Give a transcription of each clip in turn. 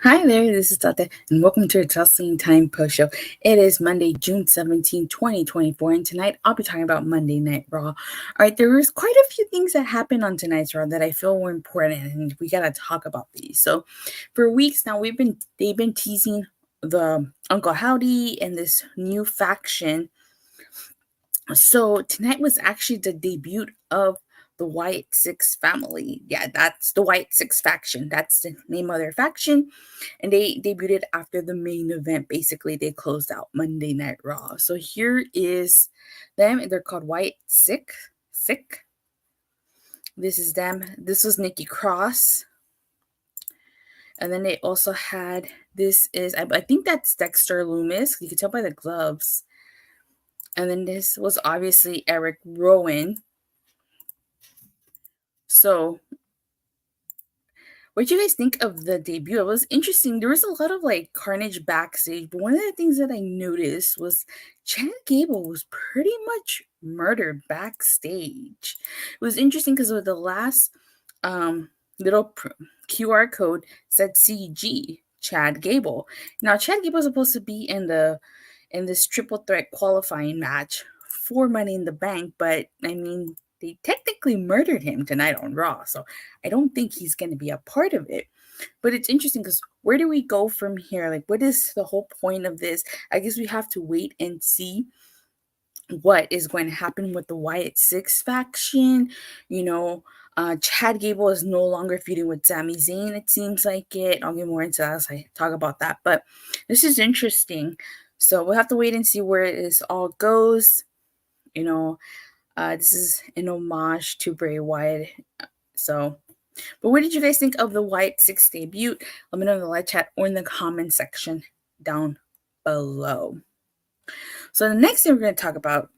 Hi there, this is Tata, and welcome to a Wrestling Time Post Show. It is Monday, June 17, 2024, and tonight I'll be talking about Monday Night Raw. All right, there was quite a few things that happened on tonight's Raw that I feel were important, and we gotta talk about these. So, for weeks now, they've been teasing the Uncle Howdy and this new faction. So tonight was actually the debut of the Wyatt Six family. Yeah, that's the Wyatt Six faction. That's the name of their faction. And they debuted after the main event. Basically, they closed out Monday Night Raw. So here is them. They're called Wyatt Six. This is them. This was Nikki Cross. And then they also had, this is, I think that's Dexter Loomis. You can tell by the gloves. And then this was obviously Eric Rowan. So, what do you guys think of the debut? It was interesting. There was a lot of like carnage backstage, but one of the things that I noticed was Chad Gable was pretty much murdered backstage. It was interesting because with the last little QR code said CG Chad Gable. Now Chad Gable was supposed to be in this triple threat qualifying match for Money in the Bank, but I mean, they technically murdered him tonight on Raw, so I don't think he's going to be a part of it. But it's interesting because where do we go from here? Like, what is the whole point of this? I guess we have to wait and see what is going to happen with the Wyatt Six faction. You know, Chad Gable is no longer feuding with Sami Zayn, it seems like it. I'll get more into that as I talk about that. But this is interesting. So we'll have to wait and see where this all goes. You know, this is an homage to Bray Wyatt. So, but what did you guys think of the Wyatt Six debut? Let me know in the live chat or in the comment section down below. So the next thing we're going to talk about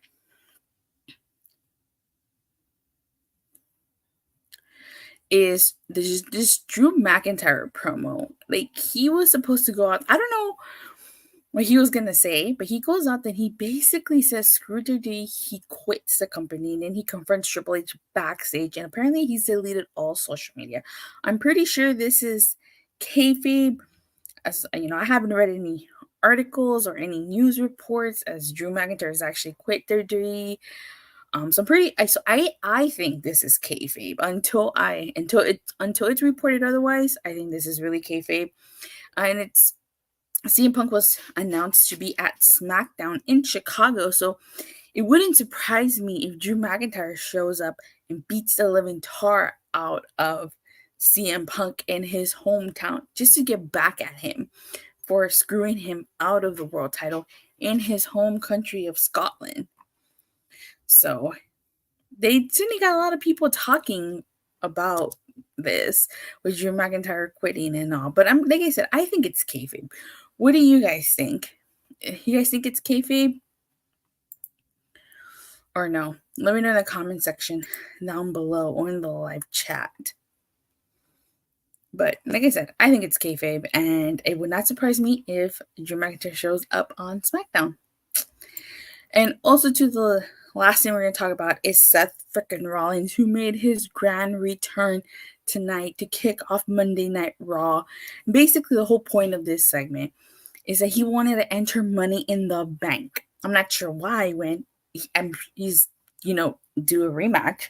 is this Drew McIntyre promo. Like, he was supposed to go out. I don't know what he was gonna say, but he goes out and he basically says screw WWE, he quits the company, and then he confronts Triple H backstage, and apparently he's deleted all social media. I'm pretty sure this is kayfabe. As you know, I haven't read any articles or any news reports as Drew McIntyre has actually quit WWE. So I think this is kayfabe until it's reported otherwise. I think this is really kayfabe, and it's CM Punk was announced to be at SmackDown in Chicago, so it wouldn't surprise me if Drew McIntyre shows up and beats the living tar out of CM Punk in his hometown just to get back at him for screwing him out of the world title in his home country of Scotland. So they certainly got a lot of people talking about this with Drew McIntyre quitting and all. But like I said, I think it's kayfabe. What do you guys think? You guys think it's kayfabe? Or no? Let me know in the comment section down below or in the live chat. But like I said, I think it's kayfabe, and it would not surprise me if Drew McIntyre shows up on SmackDown. And also, to the last thing we're going to talk about is Seth frickin' Rollins, who made his grand return tonight to kick off Monday Night Raw. Basically, the whole point of this segment is that he wanted to enter Money in the Bank. I'm not sure why when he's, do a rematch.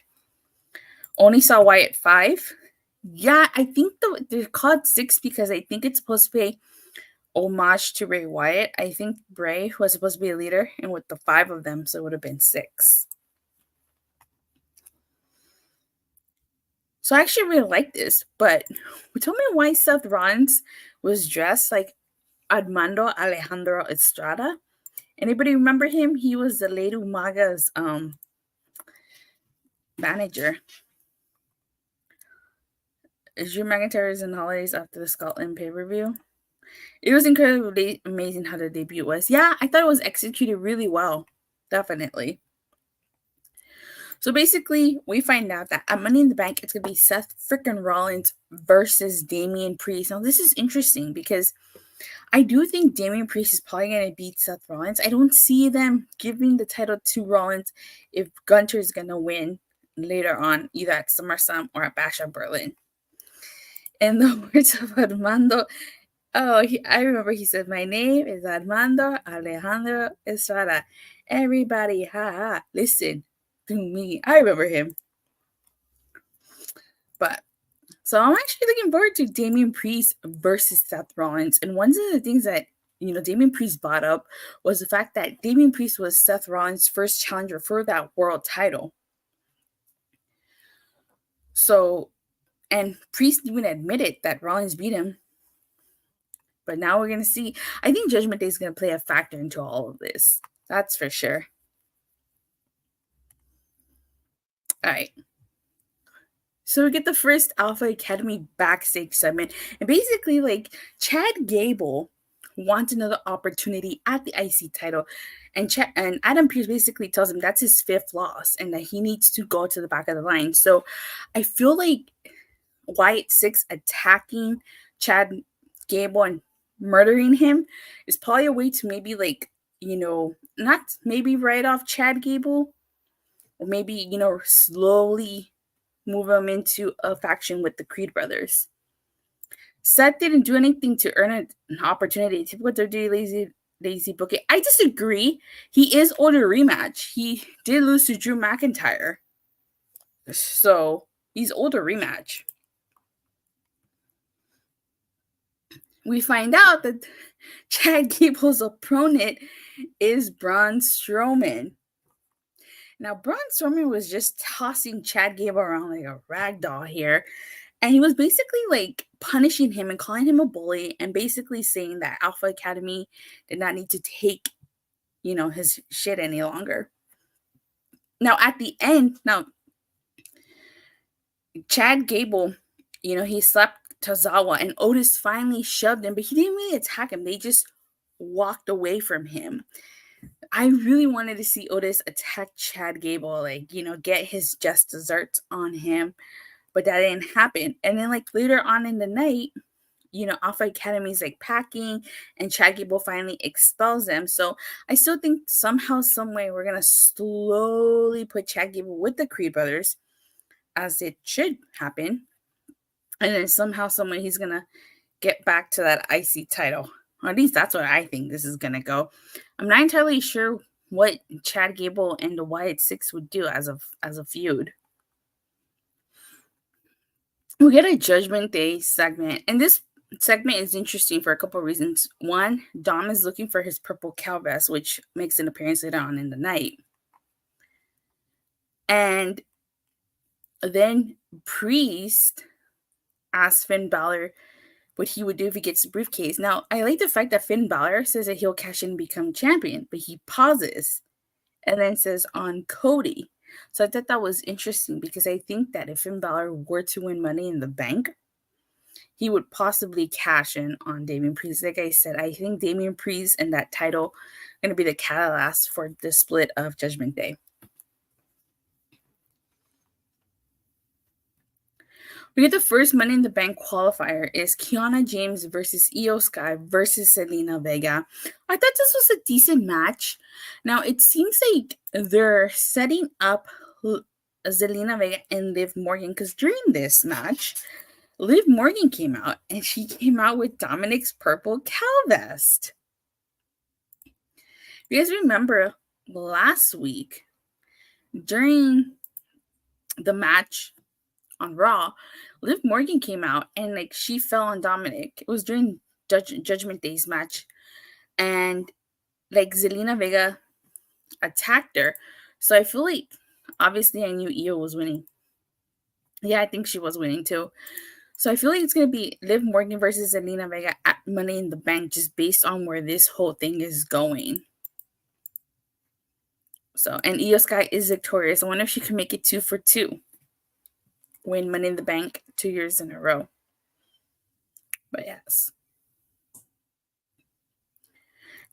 Only saw Wyatt 5. Yeah, I think they're called 6 because I think it's supposed to be homage to Bray Wyatt. I think Bray was supposed to be a leader, and with the 5 of them, so it would have been 6. So I actually really like this, but tell me why Seth Rollins was dressed like Armando Alejandro Estrada. Anybody remember him? He was the Lady Umaga's manager. Drew McIntyre's in holidays after the Scotland pay-per-view. It was incredibly amazing how the debut was. Yeah, I thought it was executed really well. Definitely. So basically, we find out that at Money in the Bank, it's going to be Seth freaking Rollins versus Damian Priest. Now, this is interesting because I do think Damian Priest is probably going to beat Seth Rollins. I don't see them giving the title to Rollins if Gunter is going to win later on, either at SummerSlam or at Bash of Berlin. In the words of Armando, I remember he said, "My name is Armando Alejandro Estrada. Everybody, ha ha, listen to me." I remember him. But so I'm actually looking forward to Damian Priest versus Seth Rollins. And one of the things that Damian Priest brought up was the fact that Damian Priest was Seth Rollins' first challenger for that world title. So, and Priest even admitted that Rollins beat him. But now we're going to see. I think Judgment Day is going to play a factor into all of this. That's for sure. All right. So we get the first Alpha Academy backstage segment. And basically, like, Chad Gable wants another opportunity at the IC title. And Adam Pearce basically tells him that's his 5th loss and that he needs to go to the back of the line. So I feel like Wyatt 6 attacking Chad Gable and murdering him is probably a way to maybe, like, not maybe write off Chad Gable, or maybe, slowly move him into a faction with the Creed brothers. Seth didn't do anything to earn an opportunity. Typical WWE lazy booking. I disagree. He is owed a rematch. He did lose to Drew McIntyre. So he's owed a rematch. We find out that Chad Gable's opponent is Braun Strowman. Now, Braun Strowman was just tossing Chad Gable around like a rag doll here. And he was basically like punishing him and calling him a bully and basically saying that Alpha Academy did not need to take, his shit any longer. Now, at the end, Chad Gable, he slapped Tozawa and Otis finally shoved him, but he didn't really attack him. They just walked away from him. I really wanted to see Otis attack Chad Gable, like, get his just desserts on him, but that didn't happen. And then, like, later on in the night, Alpha Academy's like packing and Chad Gable finally expels them. So I still think somehow, some way, we're going to slowly put Chad Gable with the Creed brothers, as it should happen. And then somehow, some way, he's going to get back to that IC title. Or at least that's what I think this is going to go. I'm not entirely sure what Chad Gable and the Wyatt 6 would do as a feud. We get a Judgment Day segment, and this segment is interesting for a couple of reasons. One, Dom is looking for his purple cow vest, which makes an appearance later on in the night. And then Priest asks Finn Balor what he would do if he gets the briefcase. Now, I like the fact that Finn Balor says that he'll cash in and become champion, but he pauses and then says on Cody. So I thought that was interesting because I think that if Finn Balor were to win Money in the Bank, he would possibly cash in on Damian Priest. Like I said, I think Damian Priest and that title are going to be the catalyst for the split of Judgment Day. We get the first Money in the Bank qualifier is Kiana James versus Io Sky versus Zelina Vega. I thought this was a decent match. Now, it seems like they're setting up Zelina Vega and Liv Morgan, because during this match, Liv Morgan came out, and she came out with Dominik's purple cow vest. You guys remember last week, during the match on Raw, Liv Morgan came out and like she fell on Dominik. It was during Judgment Day's match, and like Zelina Vega attacked her. So I feel like obviously I knew Io was winning. Yeah, I think she was winning too. So I feel like it's gonna be Liv Morgan versus Zelina Vega at Money in the Bank, just based on where this whole thing is going. So, and Io Sky is victorious. I wonder if she can make it 2 for 2. Win Money in the Bank 2 years in a row. But yes.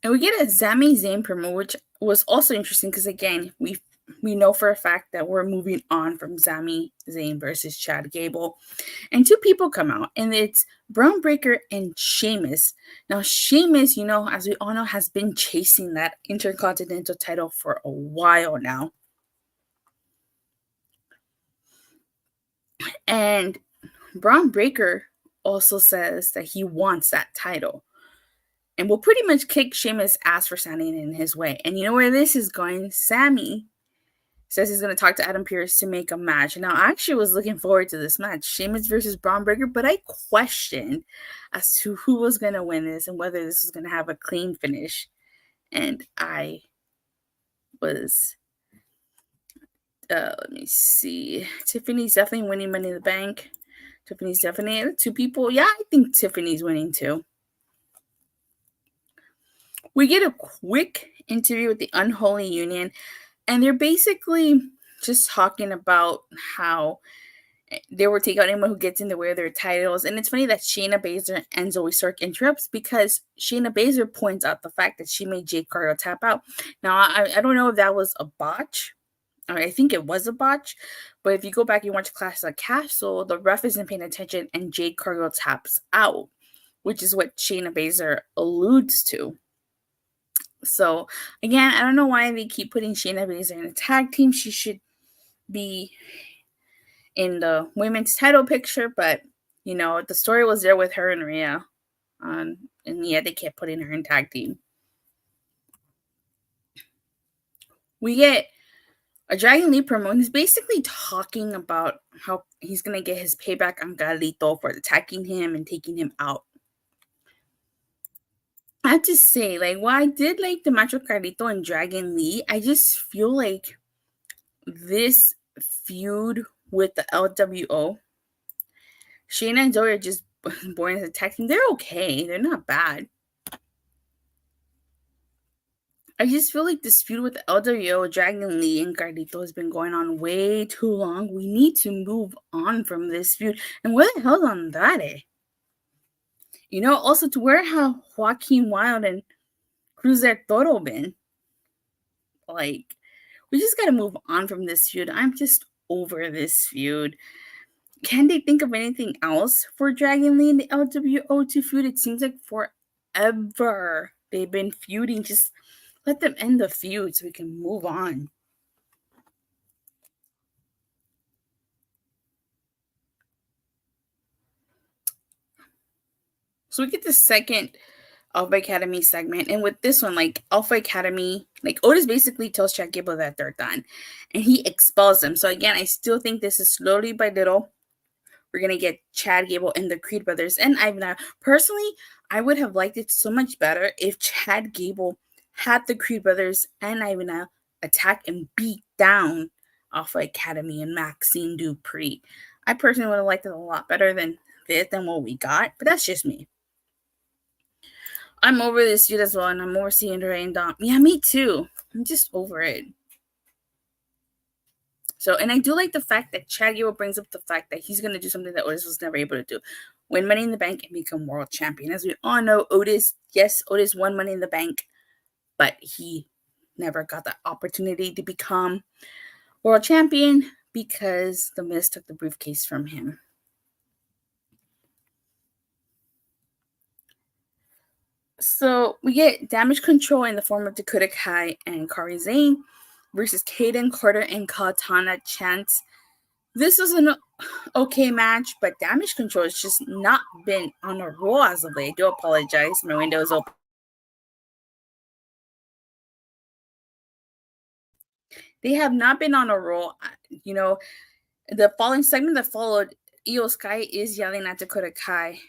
And we get a Sami Zayn promo, which was also interesting because, again, we know for a fact that we're moving on from Sami Zayn versus Chad Gable. And two people come out, and it's Braun Breaker and Sheamus. Now, Sheamus, as we all know, has been chasing that Intercontinental title for a while now. And Braun Breaker also says that he wants that title. And will pretty much kick Sheamus' ass for standing in his way. And you know where this is going? Sami says he's going to talk to Adam Pearce to make a match. Now, I actually was looking forward to this match, Sheamus versus Braun Breaker, but I questioned as to who was going to win this and whether this was going to have a clean finish. And I was, let me see. Tiffany's definitely winning Money in the Bank. Tiffany's definitely, two people. Yeah, I think Tiffany's winning too. We get a quick interview with the Unholy Union, and they're basically just talking about how they will take out anyone who gets in the way of their titles. And it's funny that Shayna Baszler and Zoe Stark interrupts, because Shayna Baszler points out the fact that she made Jade Cargill tap out. Now, I don't know if that was a botch. I think it was a botch. But if you go back and watch Clash of the Castle, the ref isn't paying attention and Jade Cargill taps out, which is what Shayna Baszler alludes to. So, again, I don't know why they keep putting Shayna Baszler in a tag team. She should be in the women's title picture, but, the story was there with her and Rhea. And yeah, they kept putting her in tag team. We get a Dragon Lee promo, and he's basically talking about how he's going to get his payback on Carlito for attacking him and taking him out. I have to say, while I did like the match with Carlito and Dragon Lee, I just feel like this feud with the LWO, Shayna and Zoe are just born as a tag team. They're okay. They're not bad. I just feel like this feud with the LWO, Dragon Lee, and Carlito has been going on way too long. We need to move on from this feud. And where the hell's Andrade? Also, to where have Joaquin Wilde and Cruz del Toro been? We just got to move on from this feud. I'm just over this feud. Can they think of anything else for Dragon Lee and the LWO to feud? It seems like forever they've been feuding. Just let them end the feud so we can move on. So we get the second Alpha Academy segment, and with this one, Alpha Academy, Otis basically tells Chad Gable that they're done, and he expels them. So again, I still think this is slowly by little. We're gonna get Chad Gable and the Creed brothers and Ivan. Personally, I would have liked it so much better if Chad Gable had the Creed brothers and Ivan attack and beat down Alpha Academy and Maxine Dupree. I personally would have liked it a lot better than what we got, but that's just me. I'm over this feud as well, and I'm over seeing Ray and Dom. Yeah, me too. I'm just over it. So, and I do like the fact that Chad Gable brings up the fact that he's going to do something that Otis was never able to do. Win Money in the Bank and become world champion. As we all know, Otis won Money in the Bank, but he never got the opportunity to become world champion because The Miz took the briefcase from him. So we get Damage Control in the form of Dakota Kai and Karrion versus Kayden, Carter, and Katana Chance. This was an okay match, but Damage Control has just not been on a roll as of late. I do apologize. My window is open. They have not been on a roll. The following segment that followed, Io Sky is yelling at Dakota Kai,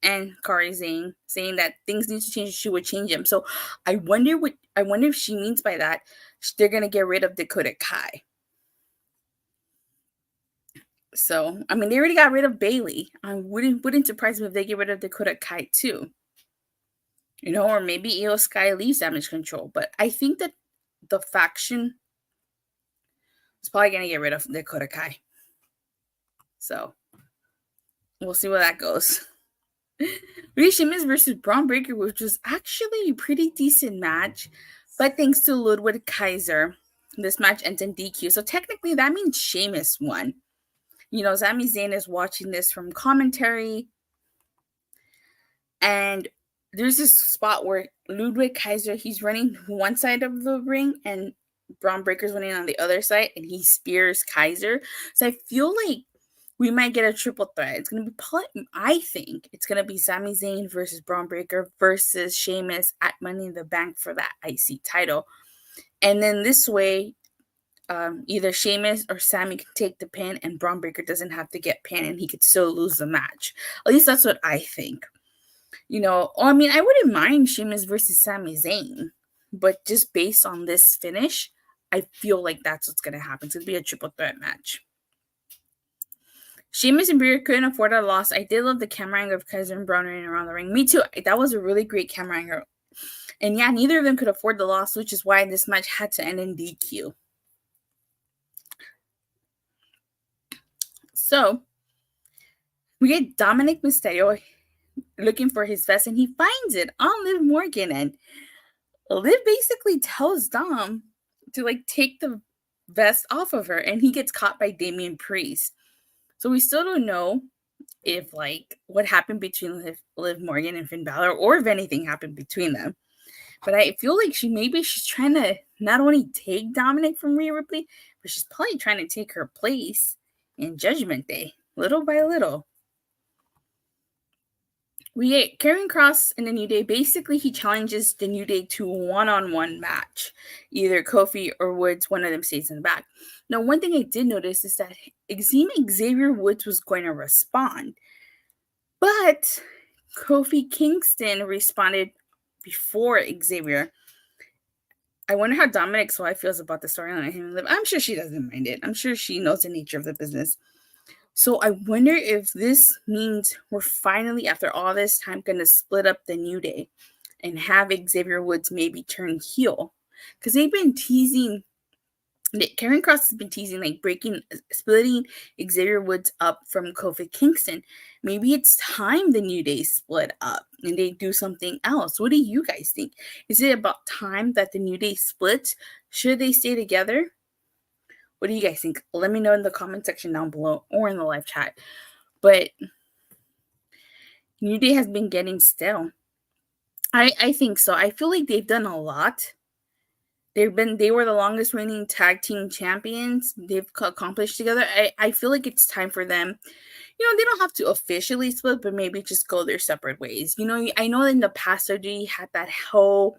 and Karrion saying that things need to change. She would change them. So I wonder if she means by that they're gonna get rid of Dakota Kai. So I mean, they already got rid of Bailey. I wouldn't surprise me if they get rid of Dakota Kai too. Or maybe Io Sky leaves Damage Control. But I think that the faction is probably gonna get rid of Dakota Kai. So we'll see where that goes. Sheamus versus Braun Breaker, which was actually a pretty decent match. But thanks to Ludwig Kaiser, this match ends in DQ. So technically that means Sheamus won. You know, Sami Zayn is watching this from commentary. And there's this spot where Ludwig Kaiser, he's running one side of the ring and Braun Breaker's running on the other side, and he spears Kaiser. So I feel like we might get a triple threat. It's going to be, I think it's going to be Sami Zayn versus Braun Breaker versus Sheamus at Money in the Bank for that IC title. And then this way, either Sheamus or Sami can take the pin and Braun Breaker doesn't have to get pinned and he could still lose the match. At least that's what I think. You know, I mean, I wouldn't mind Sheamus versus Sami Zayn, but just based on this finish, I feel like that's what's going to happen. It's going to be a triple threat match. Sheamus and Breaker couldn't afford a loss. I did love the camera angle of Kaiser and Braun running around the ring. Me too. That was a really great camera angle. And yeah, neither of them could afford the loss, which is why this match had to end in DQ. So, we get Dominik Mysterio looking for his vest, and he finds it on Liv Morgan, and Liv basically tells Dom to like take the vest off of her, and he gets caught by Damian Priest. So we still don't know if like what happened between Liv Morgan and Finn Balor, or if anything happened between them. But I feel like she's trying to not only take Dominik from Rhea Ripley, but she's probably trying to take her place in Judgment Day, little by little. We get Karrion Kross in the New Day. Basically, he challenges the New Day to a one-on-one match. Either Kofi or Woods, one of them stays in the back. Now, one thing I did notice is that Xavier Woods was going to respond. But Kofi Kingston responded before Xavier. I wonder how Dominik's wife feels about the storyline of him and Liv. I'm sure she doesn't mind it. I'm sure she knows the nature of the business. So I wonder if this means we're finally, after all this time, going to split up the New Day and have Xavier Woods maybe turn heel. Because they've been teasing, Karrion Kross has been teasing, like splitting Xavier Woods up from Kofi Kingston. Maybe it's time the New Day split up and they do something else. What do you guys think? Is it about time that the New Day splits? Should they stay together? What do you guys think? Let me know in the comment section down below or in the live chat. But New Day has been getting stale. I think so. I feel like they've done a lot. They were the longest reigning tag team champions. They've accomplished together. I feel like it's time for them. You know, they don't have to officially split, but maybe just go their separate ways. You know, I know in the past WWE had that whole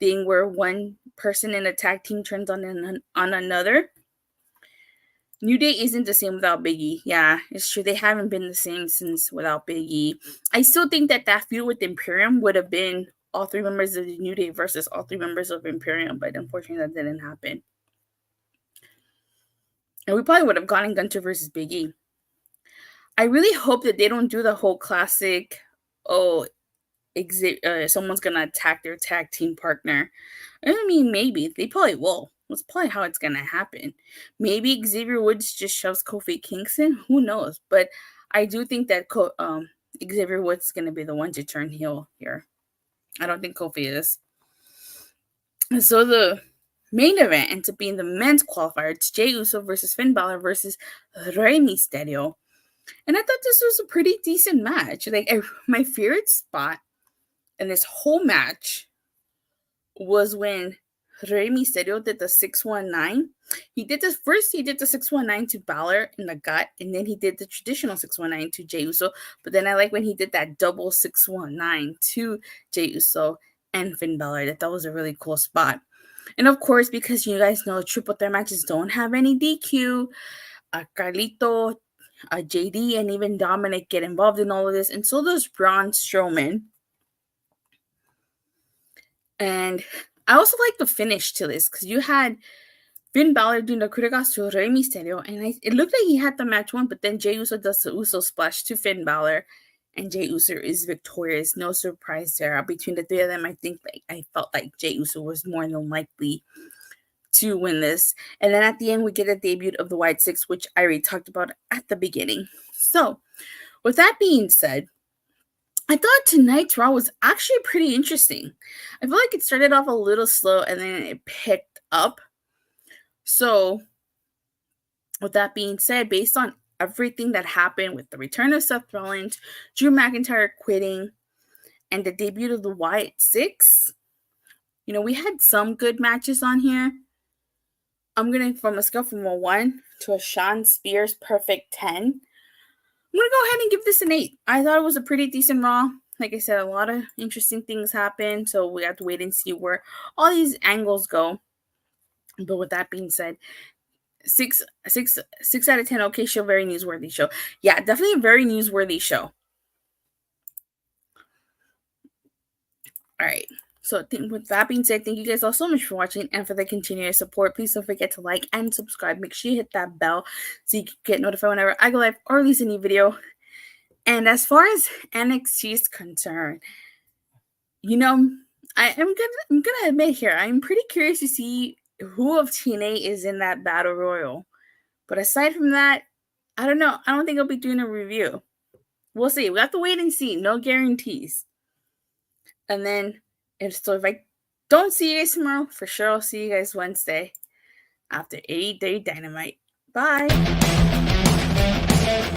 thing where one person in a tag team turns on another. New Day isn't the same without Big E. Yeah, it's true. They haven't been the same since without Big E. I still think that feud with Imperium would have been all three members of the New Day versus all three members of Imperium, but unfortunately that didn't happen. And we probably would have gone in Gunter versus Big E. I really hope that they don't do the whole classic, someone's going to attack their tag team partner. I mean, maybe. They probably will. That's probably how it's going to happen. Maybe Xavier Woods just shoves Kofi Kingston. Who knows? But I do think that Xavier Woods is going to be the one to turn heel here. I don't think Kofi is. And so the main event ends up being the men's qualifier. It's Jey Uso versus Finn Balor versus Rey Mysterio. And I thought this was a pretty decent match. Like, my favorite spot in this whole match was when Rey Mysterio did the 619. He did the 619 to Balor in the gut, and then he did the traditional 619 to Jey Uso. But then I like when he did that double 619 to Jey Uso and Finn Balor. That was a really cool spot. And of course, because you guys know triple threat matches don't have any DQ, Carlito, JD, and even Dominik get involved in all of this, and so does Braun Strowman. And I also like the finish to this because you had Finn Balor doing the coup de grace to Rey Mysterio, and it looked like he had the match won, but then Jey Uso does the Uso splash to Finn Balor, and Jey Uso is victorious. No surprise there. Between the three of them, I felt like Jey Uso was more than likely to win this. And then at the end, we get a debut of the Wyatt Six, which I already talked about at the beginning. So, with that being said, I thought tonight's Raw was actually pretty interesting. I feel like it started off a little slow and then it picked up. So, with that being said, based on everything that happened with the return of Seth Rollins, Drew McIntyre quitting, and the debut of the Wyatt 6, we had some good matches on here. I'm going to, from a scale from a 1 to a Sean Spears perfect 10, I'm going to go ahead and give this an 8. I thought it was a pretty decent Raw. Like I said, a lot of interesting things happen, so we have to wait and see where all these angles go. But with that being said, 6 out of 10. Okay, show, very newsworthy show. Yeah, definitely a very newsworthy show. All right. So with that being said, thank you guys all so much for watching and for the continuous support. Please don't forget to like and subscribe. Make sure you hit that bell so you can get notified whenever I go live or release a new video. And as far as NXT is concerned, I'm gonna admit here, I'm pretty curious to see who of TNA is in that battle royal. But aside from that, I don't know. I don't think I'll be doing a review. We'll see. We have to wait and see. No guarantees. And then, if I don't see you guys tomorrow, for sure I'll see you guys Wednesday after 8-Day Dynamite. Bye.